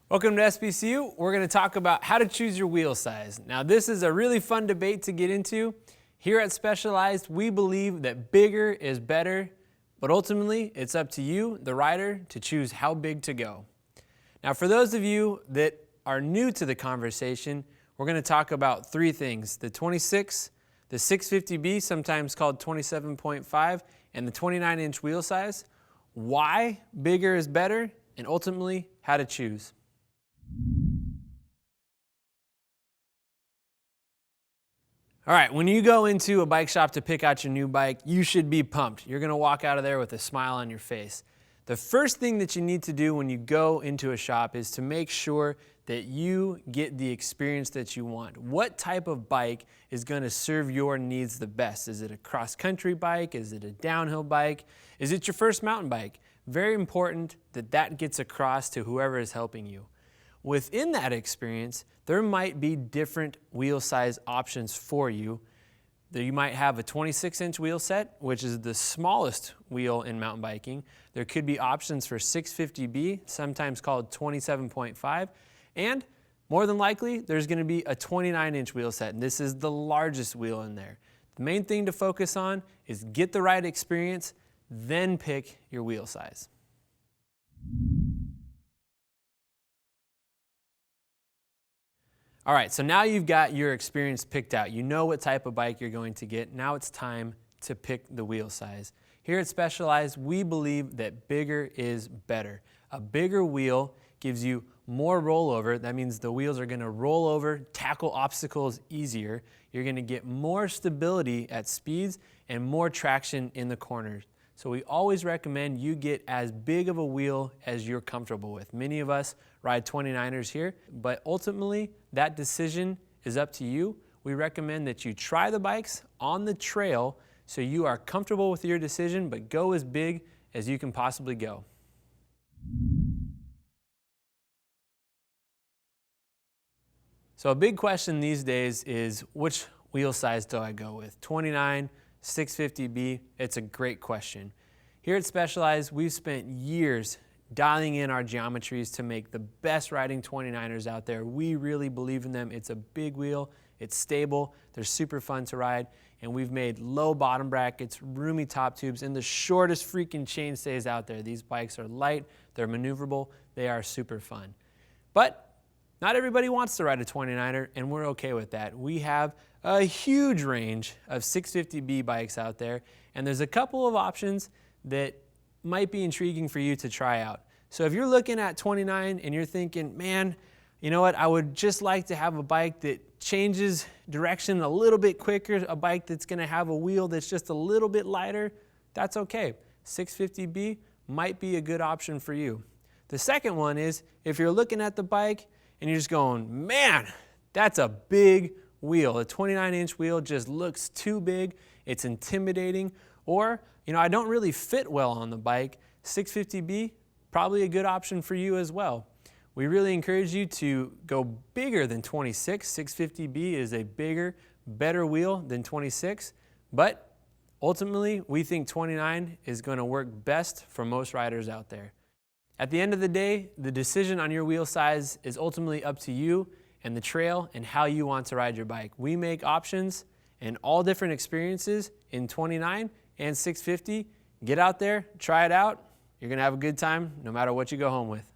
Welcome to SBCU. We're going to talk about how to choose your wheel size. Now, this is a really fun debate to get into. Here at Specialized, we believe that bigger is better, but ultimately it's up to you, the rider, to choose how big to go. Now, for those of you that are new to the conversation, we're going to talk about three things: the 26, the 650B, sometimes called 27.5, and the 29-inch wheel size, why bigger is better, and ultimately how to choose. All right, when you go into a bike shop to pick out your new bike, you should be pumped. You're gonna walk out of there with a smile on your face. The first thing that you need to do when you go into a shop is to make sure that you get the experience that you want. What type of bike is gonna serve your needs the best? Is it a cross-country bike? Is it a downhill bike? Is it your first mountain bike? Very important that that gets across to whoever is helping you. Within that experience, there might be different wheel size options for you. You might have a 26-inch wheel set, which is the smallest wheel in mountain biking. There could be options for 650B, sometimes called 27.5, and more than likely, there's going to be a 29-inch wheel set, and this is the largest wheel in there. The main thing to focus on is get the right experience, then pick your wheel size. All right, so now you've got your experience picked out. You know what type of bike you're going to get. Now it's time to pick the wheel size. Here at Specialized, we believe that bigger is better. A bigger wheel gives you more rollover. That means the wheels are gonna roll over, tackle obstacles easier. You're gonna get more stability at speeds and more traction in the corners. So we always recommend you get as big of a wheel as you're comfortable with. Many of us ride 29ers here, but ultimately that decision is up to you. We recommend that you try the bikes on the trail so you are comfortable with your decision, but go as big as you can possibly go. So a big question these days is, which wheel size do I go with? 29, 650B, it's a great question. Here at Specialized, we've spent years dialing in our geometries to make the best riding 29ers out there. We really believe in them. It's a big wheel, it's stable, they're super fun to ride, and we've made low bottom brackets, roomy top tubes, and the shortest freaking chainstays out there. These bikes are light, they're maneuverable, they are super fun. But not everybody wants to ride a 29er, and we're okay with that. We have a huge range of 650B bikes out there, and there's a couple of options that might be intriguing for you to try out. So if you're looking at 29 and you're thinking, man, you know what, I would just like to have a bike that changes direction a little bit quicker, a bike that's gonna have a wheel that's just a little bit lighter, that's okay. 650B might be a good option for you. The second one is, if you're looking at the bike and you're just going, man, that's a big wheel. A 29-inch wheel just looks too big, it's intimidating, or, you know, I don't really fit well on the bike. 650B, probably a good option for you as well. We really encourage you to go bigger than 26. 650B is a bigger, better wheel than 26, but ultimately, we think 29 is going to work best for most riders out there. At the end of the day, the decision on your wheel size is ultimately up to you and the trail and how you want to ride your bike. We make options and all different experiences in 29 and 650. Get out there, try it out. You're gonna have a good time no matter what you go home with.